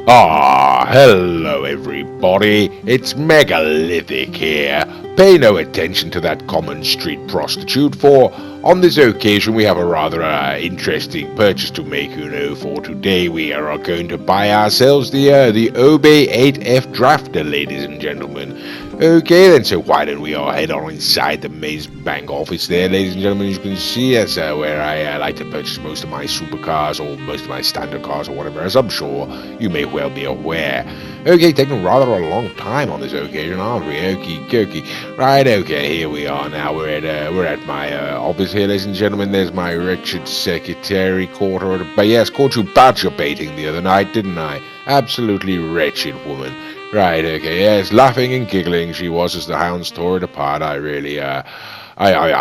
Hello everybody, it's Megalithic here. Pay no attention to that common street prostitute, for on this occasion we have a rather interesting purchase to make, for today we are going to buy ourselves the Obey 8F Drafter, ladies and gentlemen. Okay then, so why don't we all head on inside the Maze Bank office there, ladies and gentlemen. As you can see, that's where I like to purchase most of my supercars, or most of my standard cars, or whatever, as I'm sure you may well be aware. Okay, taking rather a long time on this occasion, aren't we? Okie dokie. Right, okay, here we are now. We're at my office here, ladies and gentlemen. There's my wretched secretary, caught her. But yes, caught you badger baiting the other night, didn't I? Absolutely wretched woman. Right, okay, yes, laughing and giggling she was as the hounds tore it apart. I really, I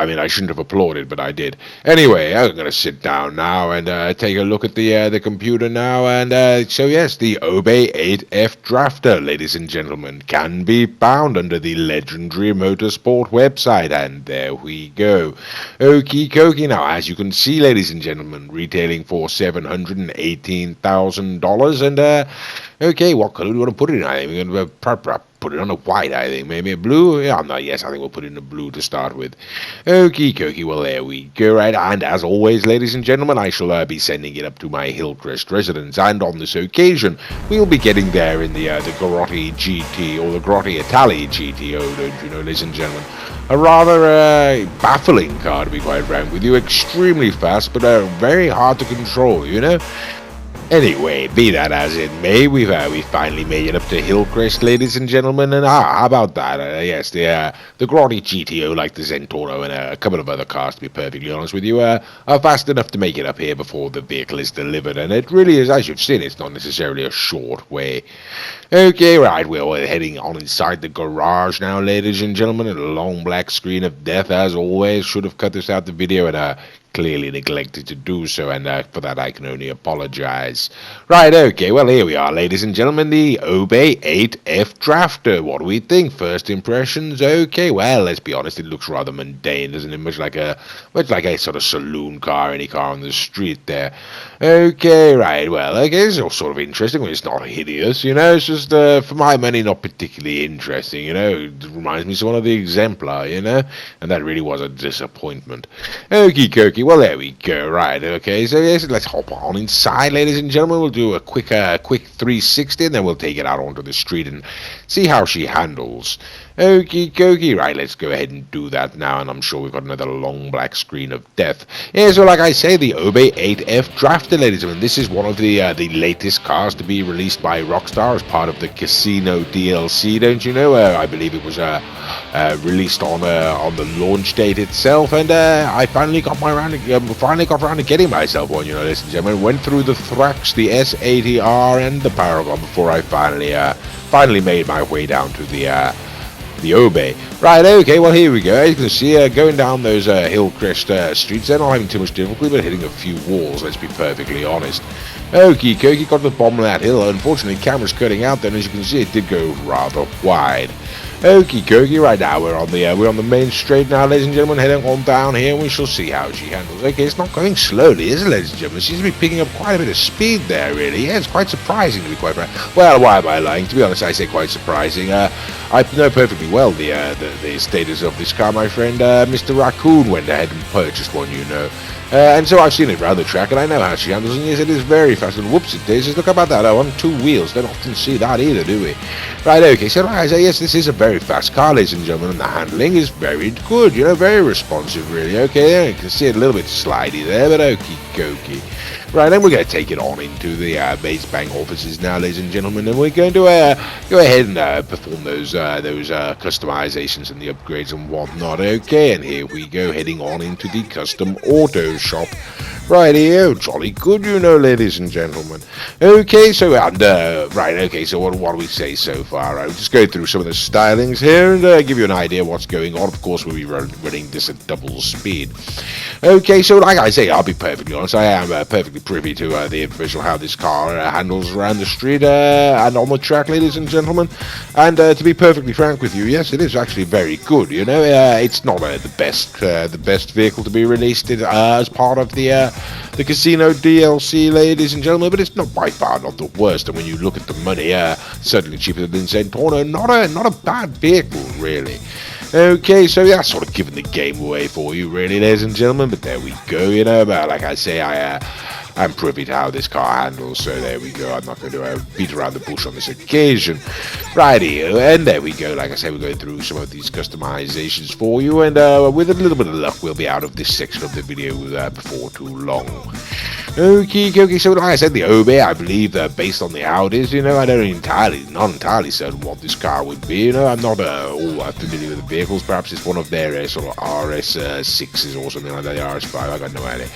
mean, I shouldn't have applauded, but I did. Anyway, I'm gonna sit down now and take a look at the computer now. And so yes, the Obey 8F Drafter, ladies and gentlemen, can be found under the Legendary Motorsport website. And there we go. Okie dokie. Now, as you can see, ladies and gentlemen, retailing for $718,000. And okay, what color do you want to put it in? I think we're going to put it on a white, I think. Maybe a blue? Yeah, no, yes, I think we'll put it in a blue to start with. Okie dokie, well, there we go, right? And as always, ladies and gentlemen, I shall be sending it up to my Hillcrest residence. And on this occasion, we'll be getting there in the Grotti GT, or the Grotti Itali GTO, don't you know, ladies and gentlemen. A rather baffling car, to be quite frank with you. Extremely fast, but very hard to control, you know? Anyway, be that as it may, we finally made it up to Hillcrest, ladies and gentlemen, and how about that? Yes, the Grotti GTO, like the Zentoro and a couple of other cars, to be perfectly honest with you, are fast enough to make it up here before the vehicle is delivered, and it really is, as you've seen, it's not necessarily a short way. Okay, right, we're heading on inside the garage now, ladies and gentlemen, and a long black screen of death, as always. Should have cut this out the video and clearly neglected to do so, and for that I can only apologize. Right, okay, well, here we are, ladies and gentlemen, the Obey 8F Drafter. What do we think? First impressions? Okay, well, let's be honest, it looks rather mundane, doesn't it? Much like a sort of saloon car, any car on the street there. Okay, right, well, okay, it's all sort of interesting. It's not hideous, you know, it's just, for my money, not particularly interesting, you know. It reminds me somewhat of the Exemplar, you know, and that really was a disappointment. Okie dokie. Well, there we go. Right, okay, so yes, let's hop on inside, ladies and gentlemen. We'll do a quick 360, and then we'll take it out onto the street and see how she handles. Okie dokie. Right, let's go ahead and do that now, and I'm sure we've got another long black screen of death. Yeah, so like I say, the Obey 8F Drafter, ladies and gentlemen. This is one of the latest cars to be released by Rockstar as part of the Casino DLC, don't you know? I believe it was released on the launch date itself, and I finally got around to getting myself one, you know, ladies and gentlemen. Went through the Thrax, the S80R, and the Paragon before I finally made my way down to the Obey. Right, okay, well, here we go. As you can see, going down those Hillcrest streets, they're not having too much difficulty, but hitting a few walls, let's be perfectly honest. Okie dokie, got to the bottom of that hill. Unfortunately, camera's cutting out then. As you can see, it did go rather wide. Okie dokie, right now we're on the main straight now, ladies and gentlemen, heading on down here, and we shall see how she handles. Okay, it's not going slowly, is it, ladies and gentlemen? It seems to be picking up quite a bit of speed there, really. Yeah, it's quite surprising, to be quite frank. Well, why am I lying? To be honest, I say quite surprising. I know perfectly well the status of this car. My friend Mr. Raccoon went ahead and purchased one, you know. And so I've seen it around the track, and I know how she handles, and yes, it is very fast. And whoops, it daisies. Look about that, on two wheels. Don't often see that either, do we? Right, okay, so like I say, yes, this is a very fast car, ladies and gentlemen, and the handling is very good, you know, very responsive, really. Okay, there, you can see it a little bit slidey there, but okie dokie. Right, then we're going to take it on into the Maze Bank offices now, ladies and gentlemen, and we're going to go ahead and perform those customizations and the upgrades and whatnot. Okay, and here we go, heading on into the custom auto shop. Right here, jolly good, you know, ladies and gentlemen. Okay, so, right, okay, so what do we say so far? I'll just go through some of the stylings here and give you an idea of what's going on. Of course, we'll be running this at double speed. Okay, so like I say, I'll be perfectly honest, I am perfectly privy to the information of how this car handles around the street and on the track, ladies and gentlemen. And to be perfectly frank with you, yes, it is actually very good, you know. It's not the best vehicle to be released as part of the the Casino DLC, ladies and gentlemen, but it's not by far not the worst. And when you look at the money, certainly cheaper than Insane Torno. Not a bad vehicle, really. Okay, so that's sort of giving the game away for you, really, ladies and gentlemen. But there we go, you know. But like I say, I'm privy to how this car handles, so there we go. I'm not going to beat around the bush on this occasion. Rightio, and there we go. Like I say, we're going through some of these customizations for you, and with a little bit of luck, we'll be out of this section of the video before too long. Okay, so like I said, the Obe, I believe, based on the Audis, you know, I don't not entirely certain what this car would be, you know, I'm not all that familiar with the vehicles. Perhaps it's one of their sort of RS6s or something like that, the RS5, I got no idea,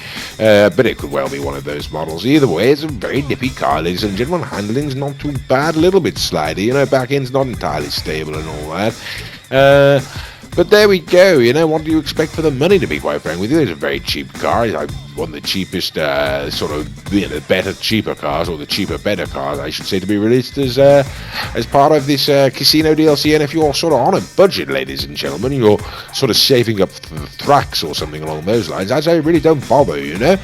but it could well be one of those models. Either way, it's a very nippy car, ladies and gentlemen. Handling's not too bad, a little bit slidey, you know, back end's not entirely stable and all that, but there we go, you know, what do you expect for the money, to be quite frank with you? It's a very cheap car. It's like one of the cheapest, sort of, you know, better, cheaper cars, or the cheaper, better cars, I should say, to be released as part of this Casino DLC. And if you're sort of on a budget, ladies and gentlemen, you're sort of saving up for the Thrax or something along those lines, I'd say really don't bother, you know.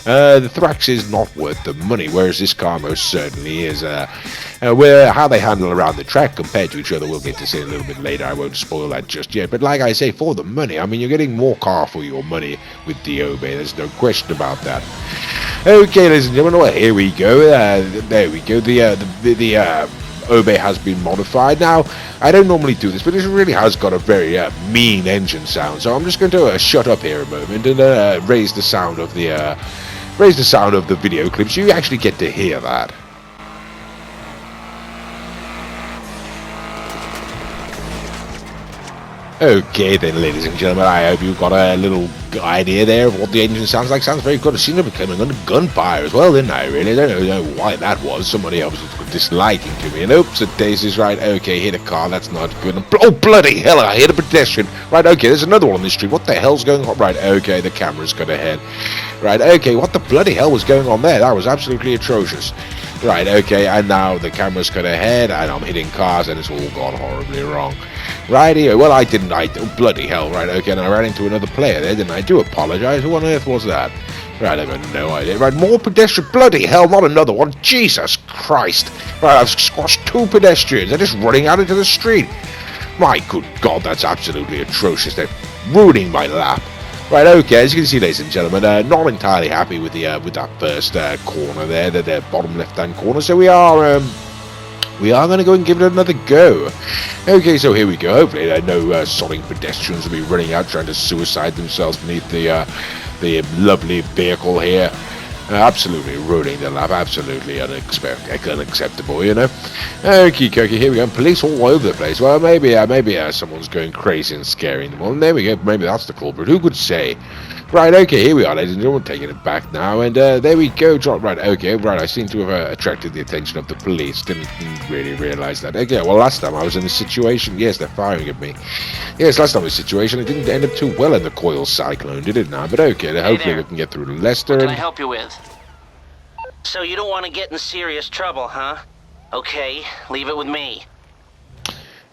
The Thrax is not worth the money, whereas this car most certainly is. Where how they handle around the track compared to each other, we'll get to see a little bit later. I won't spoil that just yet. But like I say, for the money, I mean, you're getting more car for your money with the Obe. There's no question about that. Okay, ladies and gentlemen, well, here we go. There we go. The Obe has been modified. Now, I don't normally do this, but it really has got a very mean engine sound. So I'm just going to shut up here a moment and raise the sound of the video clip, so you actually get to hear that. Okay then, ladies and gentlemen, I hope you got a little idea there of what the engine sounds like. Sounds very good. I've seen it becoming under gunfire as well, didn't I? Really, I don't know why that was. Somebody else was disliking to me. And oops, it daisies. Right, okay, hit a car. That's not good. Oh, bloody hell, I hit a pedestrian. Right, okay, there's another one on this street. What the hell's going on? Right, okay, the camera's got ahead. Right, okay, what the bloody hell was going on there? That was absolutely atrocious. Right, okay, and now the camera's got ahead, and I'm hitting cars, and it's all gone horribly wrong. Right here, well, oh, bloody hell, right, okay, and I ran into another player there, didn't I? I do apologise, who on earth was that? Right, I've got no idea. Right, more pedestrian, bloody hell, not another one, Jesus Christ. Right, I've squashed 2 pedestrians, they're just running out into the street. My good God, that's absolutely atrocious, they're ruining my lap. Right, okay, as you can see, ladies and gentlemen, not entirely happy with the with that first corner there, the bottom left-hand corner, so we are going to go and give it another go. Okay, so here we go. Hopefully no sodding pedestrians will be running out trying to suicide themselves beneath the lovely vehicle here. Absolutely ruining the lap, absolutely unacceptable, you know. Okie dokie, here we go. Police all over the place. Well, maybe someone's going crazy and scaring them all. And there we go. Maybe that's the culprit. Who could say? Right, okay, here we are, ladies and gentlemen, taking it back now, and there we go, right, okay, right, I seem to have attracted the attention of the police, didn't really realise that. Okay, well, last time I was in a situation, yes, they're firing at me. Yes, last time I was in a situation, it didn't end up too well in the coil cyclone, did it now? But okay, hopefully we can get through to Leicester. What can I help you with? So you don't want to get in serious trouble, huh? Okay, leave it with me.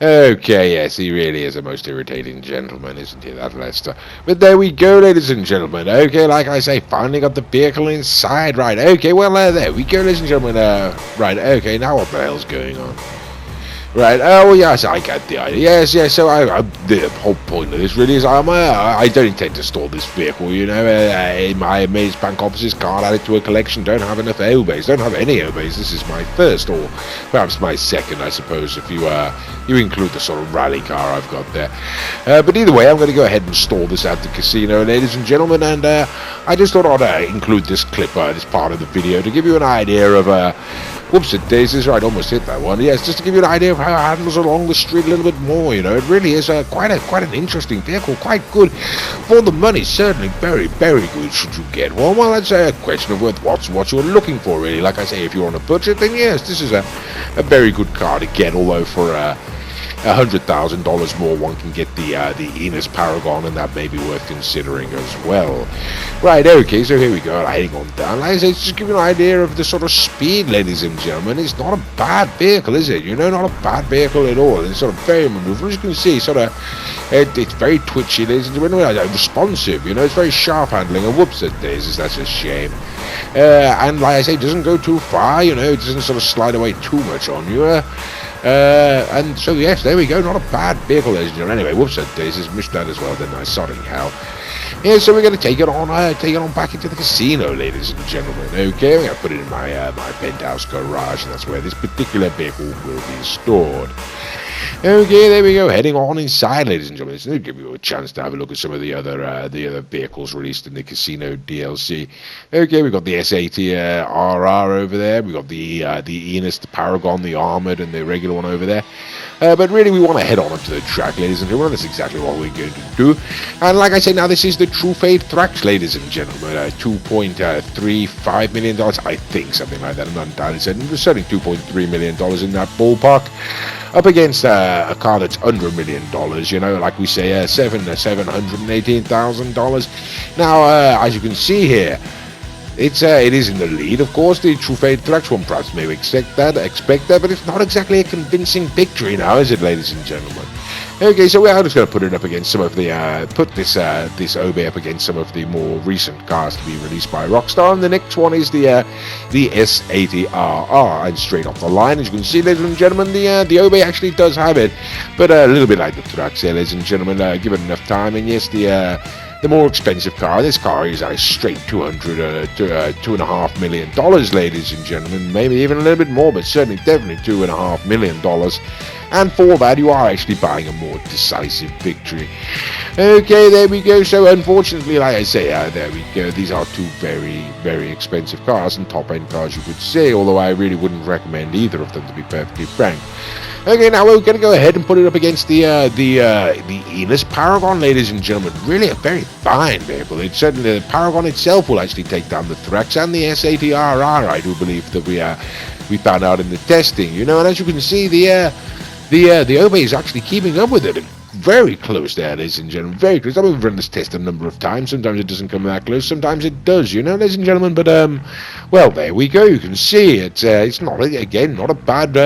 Okay, yes, he really is a most irritating gentleman, isn't he, that Leicester? But there we go, ladies and gentlemen. Okay, like I say, finally got the vehicle inside. Right, okay, well, there we go, ladies and gentlemen. Right, okay, now what the hell's going on? Right, oh yes, I get the idea. Yes, so the whole point of this really is I don't intend to store this vehicle, you know. In my Maze Bank offices, can't add it to a collection, don't have enough Obeys, don't have any Obeys. This is my first, or perhaps my second, I suppose, if you include the sort of rally car I've got there. But either way, I'm going to go ahead and store this at the casino, ladies and gentlemen, and I just thought I'd include this clip as part of the video to give you an idea of whoops, it daisies, right, almost hit that one. Yes, just to give you an idea of how it handles along the street a little bit more, you know. It really is quite an interesting vehicle, quite good for the money, certainly very, very good should you get one. Well, that's a question of what you're looking for, really. Like I say, if you're on a budget, then yes, this is a very good car to get, although for $100,000 more, one can get the Enos Paragon, and that may be worth considering as well. Right, okay, so here we go, heading on down. Like I say, just to give you an idea of the sort of speed, ladies and gentlemen. It's not a bad vehicle, is it? You know, not a bad vehicle at all. It's sort of very maneuverable, as you can see. Sort of, it's very twitchy, ladies and gentlemen. Responsive, you know. It's very sharp handling. And whoops, it is. That's a shame. And like I say, it doesn't go too far. You know, it doesn't sort of slide away too much on you. And so yes, there we go. Not a bad vehicle, ladies and gentlemen. Anyway, whoops, it is. Missed that as well, didn't I? Sorry, hell. Yeah, so we're going to take it on back into the casino, ladies and gentlemen. Okay, we're going to put it in my my penthouse garage, and that's where this particular vehicle will be stored. Okay, there we go. Heading on inside, ladies and gentlemen. So give you a chance to have a look at some of the other vehicles released in the casino DLC. Okay, we've got the S80 RR over there. We've got the Enos, the Paragon, the Armored, and the regular one over there. But really, we want to head on up to the track, ladies and gentlemen. That's exactly what we're going to do. And like I say, now this is the True Fate Thrax, ladies and gentlemen. $2.35 million, I think, something like that. I'm not entirely certain. We're selling $2.3 million in that ballpark, up against a car that's under $1 million. You know, like we say, $718,000. Now, as you can see here, it is in the lead, of course. The True Fate Thrax one, perhaps maybe expect that, but it's not exactly a convincing victory now, is it, ladies and gentlemen? Okay, so we're just going to put it up against some of the this Obey up against some of the more recent cars to be released by Rockstar, and the next one is the S80RR, and straight off the line, as you can see, ladies and gentlemen, the Obey actually does have it, but a little bit like the Thrax here, ladies and gentlemen. Give it enough time, and yes, the more expensive car. This car is a straight $2.5 million, ladies and gentlemen. Maybe even a little bit more, but certainly definitely $2.5 million. And for that, you are actually buying a more decisive victory. Okay, there we go. So unfortunately, like I say, there we go. These are two very, very expensive cars, and top-end cars, you could say, although I really wouldn't recommend either of them, to be perfectly frank. Okay, now we're going to go ahead and put it up against the Enos Paragon, ladies and gentlemen. Really a very fine vehicle. It's certainly the Paragon itself will actually take down the Thrax and the S80RR, I do believe, that we found out in the testing. You know, and as you can see, the Obey is actually keeping up with it. Very close there, ladies and gentlemen. Very close. I mean, we've run this test a number of times. Sometimes it doesn't come that close. Sometimes it does, you know, ladies and gentlemen. But well, there we go. You can see it's not, again, not a bad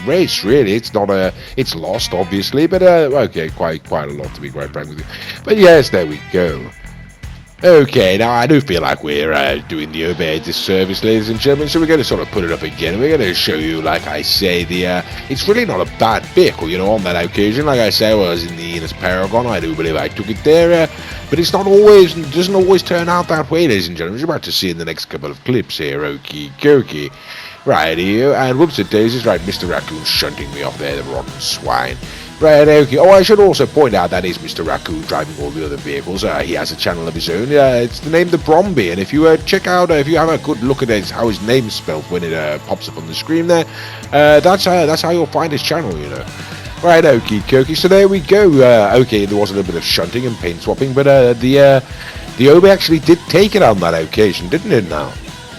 race, really. It's lost, obviously, but okay, quite a lot, to be quite frank with you. But yes, there we go. Okay, now I do feel like we're doing the Obey a disservice, ladies and gentlemen, so we're going to sort of put it up again. We're going to show you, like I say, it's really not a bad vehicle, you know, on that occasion. Like I say, I was in the Enos Paragon. I do believe I took it there, but it doesn't always turn out that way, ladies and gentlemen. You're about to see in the next couple of clips here, okie dokie. Right here, and whoops it daisies, right, Mr. Raccoon shunting me off there, the rotten swine. Right, okay. Oh, I should also point out that is Mr. Raccoon driving all the other vehicles. He has a channel of his own. It's the name The Bromby, and if you check out, if you have a good look at it, how his name's spelled when it pops up on the screen there, that's how you'll find his channel, you know. Right, okie dokie. So there we go. Okay, there was a little bit of shunting and paint swapping, but the Obey actually did take it on that occasion, didn't it now?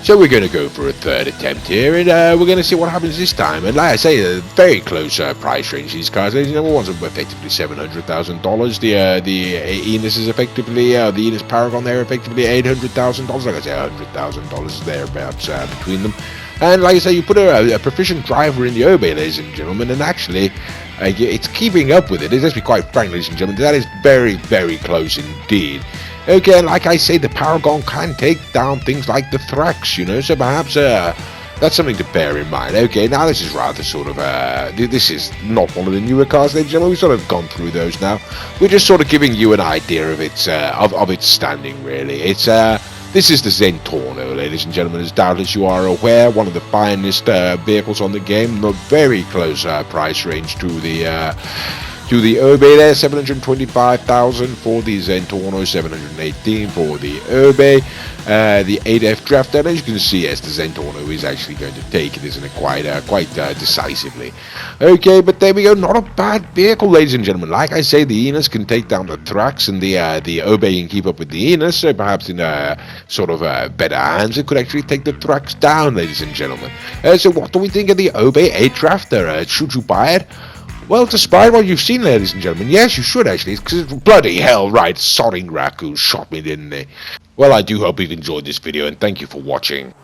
So we're going to go for a third attempt here, and we're going to see what happens this time. And like I say, a very close price range, these cars. You know, one's effectively $700,000. The Enos is effectively, the Enos Paragon there, effectively $800,000. Like I say, $100,000 thereabouts between them. And like I say, you put a proficient driver in the Obey, ladies and gentlemen, and actually, it's keeping up with it. Let's be quite frank, ladies and gentlemen, that is very, very close indeed. Okay, and like I say, the Paragon can take down things like the Thrax, you know, so perhaps that's something to bear in mind. Okay, now this is rather sort of, this is not one of the newer cars, ladies and gentlemen. We've sort of gone through those now. We're just sort of giving you an idea of its standing, really. This is the Zentorno, ladies and gentlemen, as doubtless you are aware, one of the finest vehicles on the game, not very close price range to the Obey there, $725,000 for the Zentorno, $718 for the Obey. The 8F draft, and as you can see, yes, the Zentorno is actually going to take it, isn't it, quite decisively. Okay, but there we go, not a bad vehicle, ladies and gentlemen. Like I say, the Enos can take down the Thrax, and the Obey can keep up with the Enos, so perhaps in sort of better hands, it could actually take the Thrax down, ladies and gentlemen. So what do we think of the Obey 8 drafter? Should you buy it? Well, despite what you've seen, ladies and gentlemen, yes, you should actually, because bloody hell, right, sodding raccoons shot me, didn't they? Well, I do hope you've enjoyed this video, and thank you for watching.